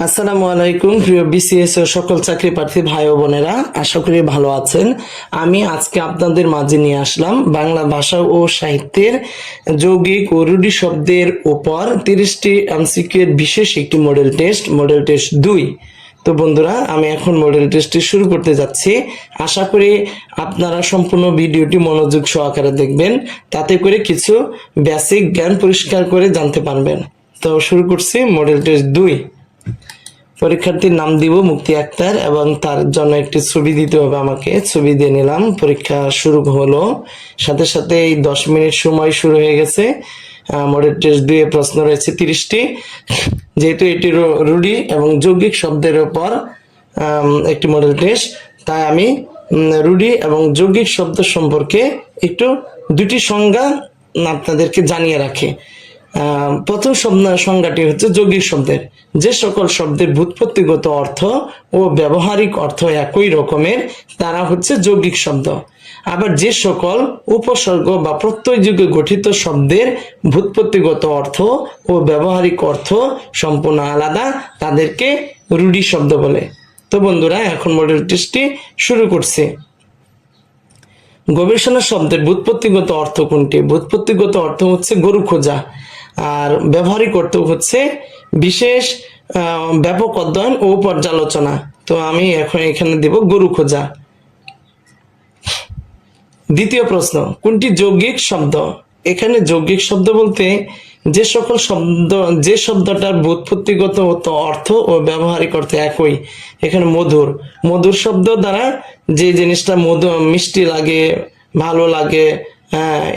আসসালামু আলাইকুম প্রিয় বিসিএস ও সকল চাকরি প্রার্থী ভাই ও বোনেরা, আশা করি ভালো আছেন। আমি আজকে আপনাদের মাঝে নিয়ে আসলাম বাংলা ভাষা ও সাহিত্যের যৌগিক ও রূঢ়ি শব্দের উপর 30টি এমসিকিউ এর বিশেষ একটি মডেল টেস্ট 2। তো বন্ধুরা, আমি এখন মডেল টেস্টটি শুরু করতে যাচ্ছি। আশা করি আপনারা সম্পূর্ণ ভিডিওটি মনোযোগ সহকারে দেখবেন, তাতে করে কিছু বেসিক জ্ঞান পরিষ্কার করে জানতে পারবেন। তো শুরু করছি মডেল টেস্ট 2। পরীক্ষার্থীর নাম দিব মুক্তি আক্তার এবং তার জন্য একটি ছবি দিতে হবে আমাকে। ছবি দিয়ে নিলাম। পরীক্ষা শুরু হলো, সাথে সাথে এই 10 মিনিট সময় শুরু হয়ে গেছে। মডেল টেস্ট 2 এ প্রশ্ন রয়েছে 30টি। যেহেতু এটি রূঢ়ি এবং যৌগিক শব্দের উপর একটি মডেল টেস্ট, তাই আমি রূঢ়ি এবং যৌগিক শব্দ সম্পর্কে একটু দুটি সংজ্ঞা আপনাদেরকে জানিয়ে রাখি। প্রথম সংজ্ঞাটি হচ্ছে যৌগিক শব্দের। যে সকল শব্দের ব্যুৎপত্তিগত অর্থ ও ব্যবহারিক অর্থ একই রকমের তারা হচ্ছে যৌগিক শব্দ। আবার যে সকল উপসর্গ বা প্রত্যয় যুগে গঠিত শব্দের ব্যুৎপত্তিগত অর্থ ও ব্যবহারিক অর্থ সম্পূর্ণ আলাদা তাদেরকে রূঢ়ি শব্দ বলে। তো বন্ধুরা, এখন মডেল টেস্টটি শুরু করছি। গবেষণা শব্দের ব্যুৎপত্তিগত অর্থ কোনটি? ব্যুৎপত্তিগত অর্থ হচ্ছে গরু খোঁজা, আর ব্যবহারিক অর্থ হচ্ছে বিশেষ ব্যাপক অধ্যয়ন ও পর্যালোচনা। তো আমি এখন এখানে দেব গরু খোঁজা। দ্বিতীয় প্রশ্ন, কোনটি যৌগিক শব্দ? এখানে যৌগিক শব্দ বলতে যে শব্দটার ব্যুৎপত্তিগত অর্থ ও ব্যবহারিক অর্থ একই। এখানে মধুর শব্দ দ্বারা যে জিনিসটা মিষ্টি লাগে, ভালো লাগে,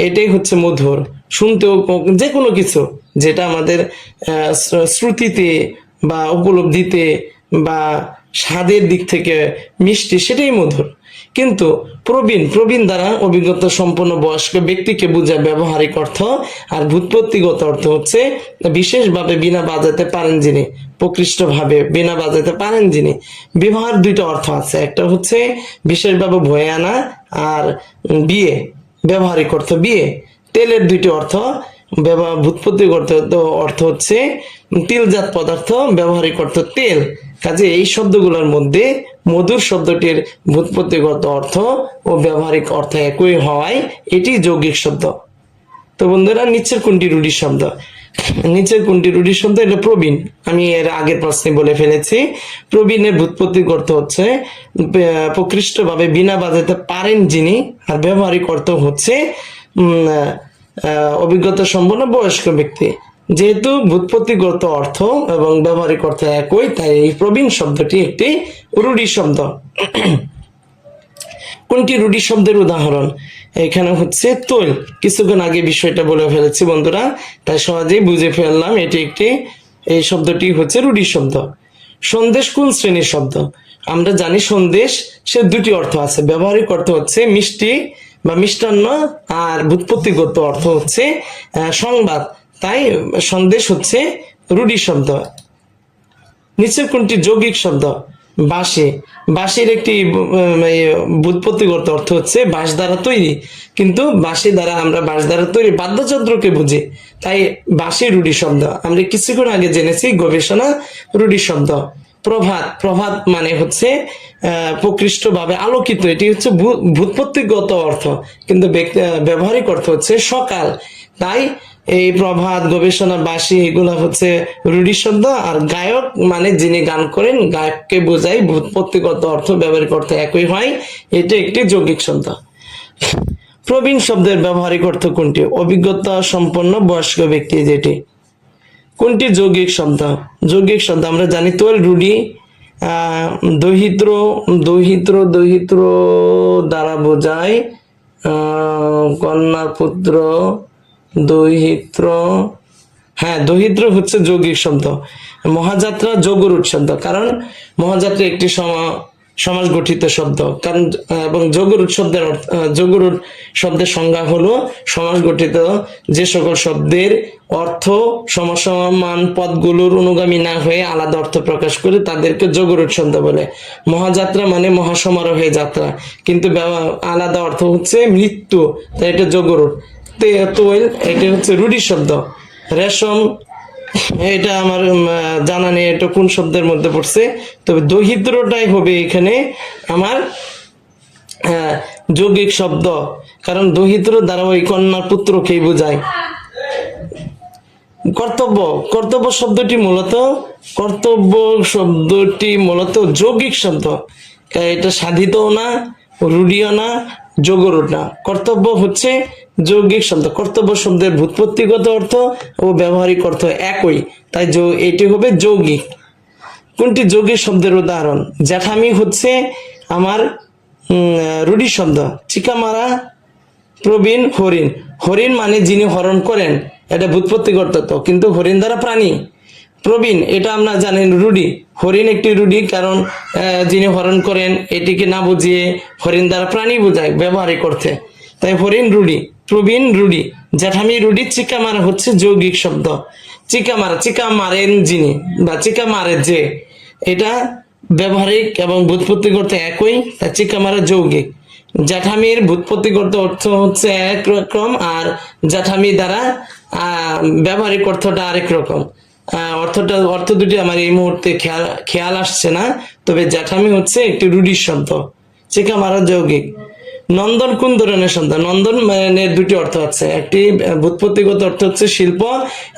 এটাই হচ্ছে মধুর। শুনতেও যে কোনো কিছু যেটা আমাদের শ্রুতিতে বা উপলব্ধিতে বা স্বাদের দিক থেকে মিষ্টি, সেটাই মধুর। কিন্তু প্রবীণ দ্বারা অভিজ্ঞতা সম্পন্ন বয়স্ক ব্যক্তিকে বোঝায় ব্যবহারিক অর্থ। আর ব্যুৎপত্তিগত অর্থ হচ্ছে বিশেষভাবে বীণা বাজাতে পারেন যিনি, প্রকৃষ্টভাবে বীণা বাজাতে পারেন যিনি। ব্যবহার দুইটা অর্থ আছে, একটা হচ্ছে বিশেষভাবে বয়ে আনা, আর বিয়ে ব্যবহারিক অর্থ বিয়ে। তেলের দুইটি অর্থ, ব্যুৎপত্তিগত অর্থ হচ্ছে তিলজাত পদার্থ, ব্যবহারিক অর্থ তেল। কাজে এই শব্দগুলোর মধ্যে মধুর শব্দটির ব্যুৎপত্তিগত অর্থ ও ব্যবহারিক অর্থ একই হওয়ায় এটি যৌগিক শব্দ। তো বন্ধুরা, নিচের কোনটি রূঢ়ি শব্দ? এটা প্রবীণ। আমি এর আগের প্রশ্নে বলে ফেলেছি। প্রবীণের ব্যুৎপত্তিক অর্থ হচ্ছে প্রকৃষ্টভাবে বীণা বাজাতে পারেন যিনি, আর ব্যবহারিক অর্থ হচ্ছে অভিজ্ঞতা সম্পন্ন বয়স্ক ব্যক্তি। যেহেতু ব্যুৎপত্তিগত অর্থ এবং ব্যবহারিক অর্থ একই, তাই এই প্রবীণ শব্দটি একটি রূঢ়ি শব্দ। কোনটি রূঢ়ি শব্দের উদাহরণ? এখানে হচ্ছে তৈল। কিছুক্ষণ আগে বিষয়টা বলে ফেলেছি বন্ধুরা, তাই সহজেই বুঝে ফেললাম এই শব্দটি হচ্ছে রূঢ়ি শব্দ। সন্দেশ কোন শ্রেণীর শব্দ? আমরা জানি সন্দেশ সে দুটি অর্থ আছে। ব্যবহারিক অর্থ হচ্ছে মিষ্টি বা মিষ্টান্ন, আর ব্যুৎপত্তিগত অর্থ হচ্ছে সংবাদ। তাই সন্দেশ হচ্ছে রূঢ়ি শব্দ। নিচের কোনটি যৌগিক শব্দ? বাঁশির একটি ব্যুৎপত্তিগত অর্থ হচ্ছে বাঁশ দ্বারা তৈরি, কিন্তু আমরা বাঁশ দ্বারা তৈরি বাদ্যযন্ত্রকে বুঝি, তাই বাঁশি রূঢ়ি শব্দ। আমরা কিছুক্ষণ আগে জেনেছি গবেষণা রূঢ়ি শব্দ। প্রভাত মানে হচ্ছে প্রকৃষ্টভাবে আলোকিত, এটি হচ্ছে ব্যুৎপত্তিগত অর্থ, কিন্তু ব্যবহারিক অর্থ হচ্ছে সকাল। তাই এই প্রভাত, গবেষণা, বাঁশি এগুলা হচ্ছে রূঢ়ি শব্দ। আর গায়ক মানে যিনি গান করেন, গায়ককে বোঝায়, ব্যুৎপত্তিগত অর্থ ব্যবহারিক অর্থ একই হয়, এটা একটি যৌগিক শব্দ। প্রবীণ শব্দের ব্যবহারিক অর্থ কোনটি? অভিজ্ঞতা সম্পন্ন বয়স্ক ব্যক্তি। যেটি কোনটি যৌগিক শব্দ? আমরা জানি তৈল রূঢ়ি। দহিত্র দ্বারা বোঝায় কন্যার পুত্র। দহিত্র হচ্ছে যৌগিক শব্দ। মহাযাত্রা যৌগরূঢ় শব্দ, কারণ মহাযাত্রা একটি সমাস গঠিত শব্দ। কারণ এবং যৌগরূঢ় শব্দের সংজ্ঞা হলো সমাস গঠিত যে সকল শব্দের অর্থ সমসমান পদগুলোর অনুগামী না হয়ে আলাদা অর্থ প্রকাশ করে তাদেরকে যৌগরূঢ় শব্দ বলে। মহাযাত্রা মানে মহাসমারোহে যাত্রা, কিন্তু আলাদা অর্থ হচ্ছে মৃত্যু, তাই এটা যৌগরূঢ়। তৈল এটা হচ্ছে রূঢ়ি শব্দ। রেশম এটা আমার জানা নেই এটা কোন শব্দের মধ্যে পড়ছে, তবে দহিত্রটাই হবে এখানে আমার যৌগিক শব্দ, কারণ দহিত্র দ্বারা ওই কন্যার পুত্রকেই বোঝায়। কর্তব্য, কর্তব্য শব্দটি মূলত যৌগিক শব্দ, এটা সাধিতও না, রূঢ়িও না, যোগরও না। কর্তব্য হচ্ছে যৌগিক শব্দ। কর্তব্য শব্দের ভূৎপত্তিগত অর্থ ও ব্যবহারিক অর্থ একই, তাই এটি হবে যৌগিক। কোনটি যৌগিক শব্দের উদাহরণ? জ্যাঠামি হচ্ছে আমার রূঢ়ি শব্দ। চিকা মারা, প্রবীণ, হরিণ। হরিণ মানে যিনি হরণ করেন, এটা ভূৎপত্তিগত তত্ত্ব, কিন্তু হরিণ দ্বারা প্রাণী। প্রবীণ এটা আমরা জানেন রূঢ়ি, হরিণ একটি রূঢ়ি, কারণ যিনি হরণ করেন এটিকে না বুঝিয়ে হরিণ দ্বারা প্রাণী বোঝায় ব্যবহারিক অর্থে, তাই হরিণ রূঢ়ি, প্রবীণ রূঢ়ি, জ্যাঠামি রূঢ়ি। চিকা মারা হচ্ছে যৌগিক শব্দ। চিকা মারা, চিকা মারেন যিনি বা চিকা মারে যে, এটা ব্যবহারিক এবং ভূৎপত্তিগত একই, তাই চিকা মারা যৌগিক। জ্যাঠামির ভূৎপত্তিগত অর্থ হচ্ছে এক রকম, আর জ্যাঠামি দ্বারা ব্যবহারিক অর্থটা আরেক রকম। অর্থ দুটি আমার এই মুহূর্তে খেয়াল আসছে না, তবে জ্যাঠামি হচ্ছে একটি রূঢ়ি শব্দ। চিকা মারা যৌগিক। নন্দন কোন ধরনের শব্দ? নন্দন মানে দুটি অর্থ আছে, একটি ভূৎপত্তিগত অর্থ হচ্ছে শিল্প,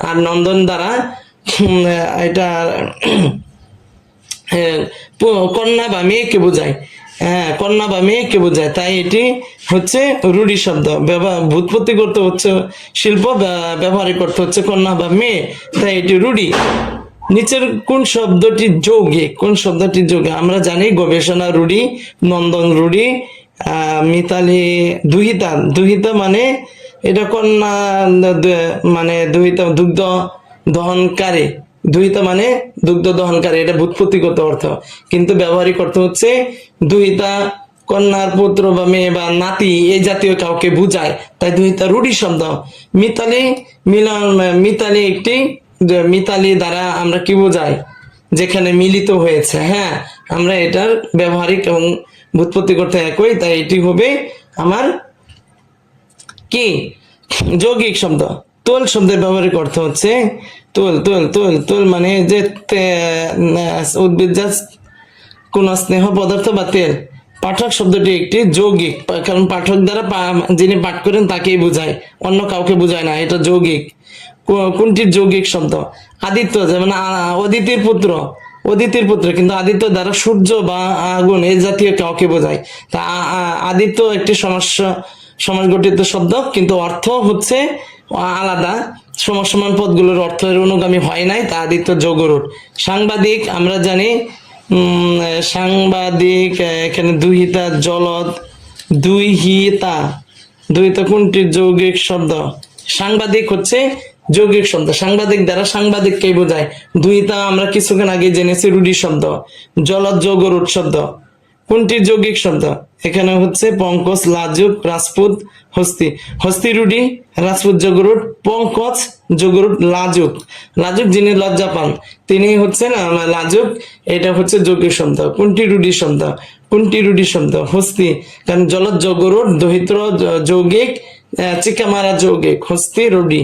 আর নন্দন দ্বারা এটা কন্যা বা মেয়েকে বোঝায়। কন্যা বা মেয়েকে বোঝায়, তাই এটি হচ্ছে রূঢ়ি শব্দ। ভূৎপত্তিগত হচ্ছে শিল্প, ব্যবহারিক অর্থ হচ্ছে কন্যা বা মেয়ে, তাই এটি রূঢ়ি। নিচের কোন শব্দটি যৌগিক? কোন শব্দটি যৌগিক? আমরা জানি গবেষণা রূঢ়ি, নন্দন রূঢ়ি, মিতালি দুহিতা। দুহিতা মানে এটা কন্যা, মানে দুহিতা দুগ্ধ দহনকারী। দুহিতা মানে দুগ্ধ দহনকারী, এটা ভূৎপত্তিগত অর্থ, কিন্তু ব্যবহারিক অর্থ হচ্ছে দুহিতা কন্যার পুত্র বা মেয়ে বা নাতি এই জাতীয় কাউকে বুঝায়, তাই দুহিতা রূঢ়ি শব্দ। মিতালি, মিতালি একটি, মিতালি দ্বারা আমরা কি বোঝাই? যেখানে মিলিত হয়েছে। হ্যাঁ, আমরা এটার ব্যবহারিক এবং ভূৎপত্তিগত একই, তাই এটি হবে আমার কি যৌগিক শব্দ। তোল শব্দের ব্যবহারিক অর্থ হচ্ছে তোল, তোল, তোল, তোল মানে যে উদ্ভিদজাত কোন স্নেহ পদার্থ বা তেল। পাঠক শব্দটি একটি যৌগিক, কারণ পাঠক দ্বারা যিনি পাঠ করেন তাকেই বোঝায়, অন্য কাউকে বোঝায় না, এটা যৌগিক। কোনটি যৌগিক শব্দ? আদিত্য, যেমন অদিতির পুত্র, অদিতির পুত্র, কিন্তু আদিত্য দ্বারা সূর্য বা আগুন এই জাতীয় কাউকে বোঝায়। তা আদিত্য একটি সমাস গঠিত শব্দ, কিন্তু অর্থ হচ্ছে আলাদা। সমান পদগুলোর অর্থের অনুগামী হয় নাই, তা আদিত্য যোগরূঢ়। সাংবাদিক আমরা জানি, সাংবাদিক এখানে দুহিতা, জলদ, দুহিতা। দুহিতা কোনটি যৌগিক শব্দ? সাংবাদিক হচ্ছে যৌগিক শব্দ, সাংবাদিক দ্বারা সাংবাদিককে বোঝায়। দুহিতা আমরা কিছুক্ষণ আগে জেনেছি রূঢ়ি শব্দ। জলদ যোগরূঢ় শব্দ। কোনটি যৌগিক শব্দ? এখানে হচ্ছে পঙ্কজ, লাজুক, রাজপুত, হস্তি। হস্তি রূঢ়ি, রাজপুত যোগরূঢ়, পঙ্কজ যোগরূঢ়, লাজুক। লাজুক যিনি লজ্জা পান তিনি হচ্ছেন লাজুক, এটা হচ্ছে যৌগিক শব্দ। কোনটি রূঢ়ি শব্দ? কোনটি রূঢ়ি শব্দ? হস্তি, কারণ জলদ যোগরূঢ়, দহিত্র যৌগিক, চিকা মারা যৌগিক, হস্তি রূঢ়ি।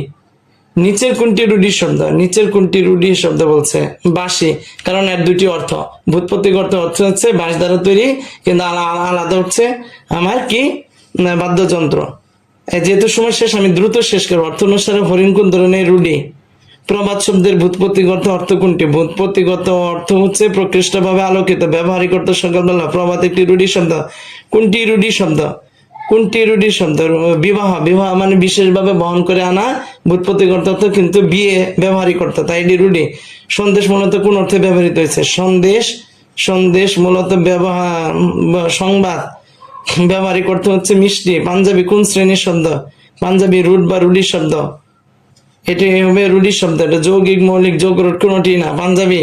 নিচের কোনটি রূঢ়ি শব্দ? নিচের কোনটি রূঢ়ি শব্দ বলছে? বাঁশি, কারণ এর দুটি অর্থ। ভূৎপত্তিগত অর্থ হচ্ছে বাঁশ দ্বারা তৈরি, কিন্তু আলাদা হচ্ছে আমার কি বাদ্যযন্ত্র। যেহেতু সময় শেষ, আমি দ্রুত শেষ করবো। অর্থ অনুসারে হরিণ কোন ধরনের রূঢ়ি? প্রবাদ শব্দের ভূৎপত্তিগত অর্থ কোনটি? ভূৎপত্তিগত অর্থ হচ্ছে প্রকৃষ্টভাবে আলোকিত, ব্যবহারিক অর্থ সকালবেলা। প্রবাদ একটি রূঢ়ি শব্দ। কোনটি রূঢ়ি শব্দ? কোনটি রূঢ়ি শব্দ? বিবাহ, বিবাহ মানে বিশেষভাবে বহন করে আনা, ভূৎপত্তিগত অর্থ, কিন্তু বিয়ে ব্যবহারিক অর্থ, তাই এটি রূঢ়ি। সন্দেশ মূলত কোন অর্থে ব্যবহৃত হয়েছে? সন্দেশ, সন্দেশ মূলত সংবাদ, ব্যবহারিক অর্থ হচ্ছে মিষ্টি। পাঞ্জাবি কোন শ্রেণীর শব্দ? পাঞ্জাবি রুট বা রূঢ়ি শব্দ, এটি হবে রূঢ়ি শব্দ। এটা যৌগিক, মৌলিক, যোগরূঢ় কোনটি না। পাঞ্জাবি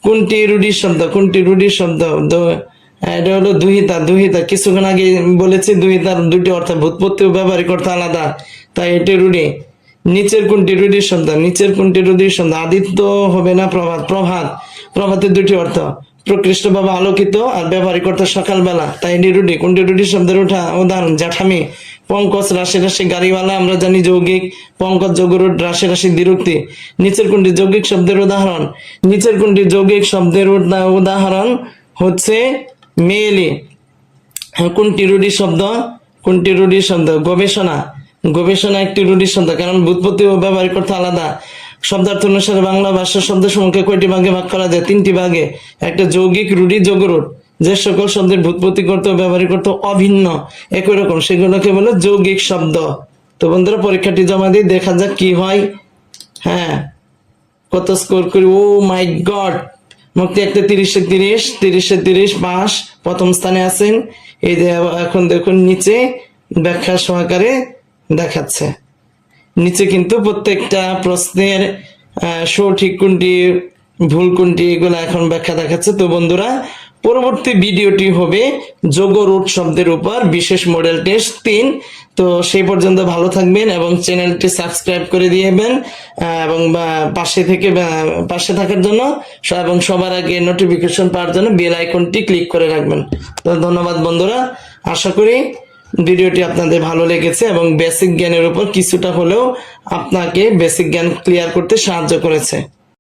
কোনটি রূঢ়ি শব্দ? কোনটি রূঢ়ি শব্দ? এটা হলো দুহিতা। দুহিতা কিছুক্ষণ আগে বলেছি, দুহিতার দুটি অর্থ, ভূৎপত্তি ও ব্যবহারিক অর্থ আলাদা, তাই এটি রূঢ়ি। নিচের কোনটি রূঢ়ি শব্দ? নিচের কোনটি রূঢ়ি শব্দ? আদিত্য হবে না প্রভাত। প্রভাত, প্রভাতের দুটি অর্থ, প্রকৃষ্টভাবে আলোকিত, আর ব্যবহারিক অর্থ সকালবেলা, তাই এটি রূঢ়ি। কোনটি রূঢ়ি শব্দের উদাহরণ? জ্যাঠামি। পঙ্কজ রাশি রাশি গাড়িওয়ালা আমরা জানি যৌগিক, পঙ্কজ যোগরূঢ় রাশি রাশি দ্বিরুক্তি। নিচের কোনটি যৌগিক শব্দের উদাহরণ? নিচের কোনটি যৌগিক শব্দের উদাহরণ হচ্ছে মেয়েলি। কোনটি রূঢ়ি শব্দ? কোনটি রূঢ়ি শব্দ? গবেষণা। গবেষণা একটি রূঢ়ি শব্দ, কারণ ব্যুৎপত্তি ও ব্যবহারিক অর্থ আলাদা। শব্দার্থ অনুসারে বাংলা ভাষার শব্দসমূহকে কয়টি ভাগে ভাগ করা যায়? 3টি ভাগে। একটা যৌগিক, রূঢ়ি, যোগরূঢ়। যে সকল শব্দের ব্যুৎপত্তি করতে ও ব্যবহারিক অর্থ অভিন্ন একই রকম সেগুলোকে বলে যৌগিক শব্দ। তো বন্ধুরা পরীক্ষাটি জমা দিই, দেখা যাক কি হয়। হ্যাঁ, কত স্কোর করি? ও মাই গড, মুক্তি একটা 30-এ 30, 30-এ 30 পাস, প্রথম স্থানে আছেন। এই যে এখন দেখুন নিচে ব্যাখ্যা সহকারে দেখাচ্ছে। নিচে কিন্তু প্রত্যেকটা প্রশ্নের সঠিক কোনটি, ভুল কোনটি, এগুলো এখন ব্যাখ্যা দেখাচ্ছে। তো বন্ধুরা পরবর্তী ভিডিওটি হবে যোগরূঢ় শব্দের উপর বিশেষ মডেল টেস্ট 3। তো সেই পর্যন্ত ভালো থাকবেন এবং চ্যানেলটি সাবস্ক্রাইব করে দিবেন এবং পাশে থাকার জন্য এবং সবার আগে নোটিফিকেশন পাওয়ার জন্য বেল আইকনটি ক্লিক করে রাখবেন। তো ধন্যবাদ বন্ধুরা, আশা করি ভিডিওটি আপনাদের ভালো লেগেছে এবং বেসিক জ্ঞানের উপর কিছুটা হলেও আপনাকে বেসিক জ্ঞান ক্লিয়ার করতে সাহায্য করেছে।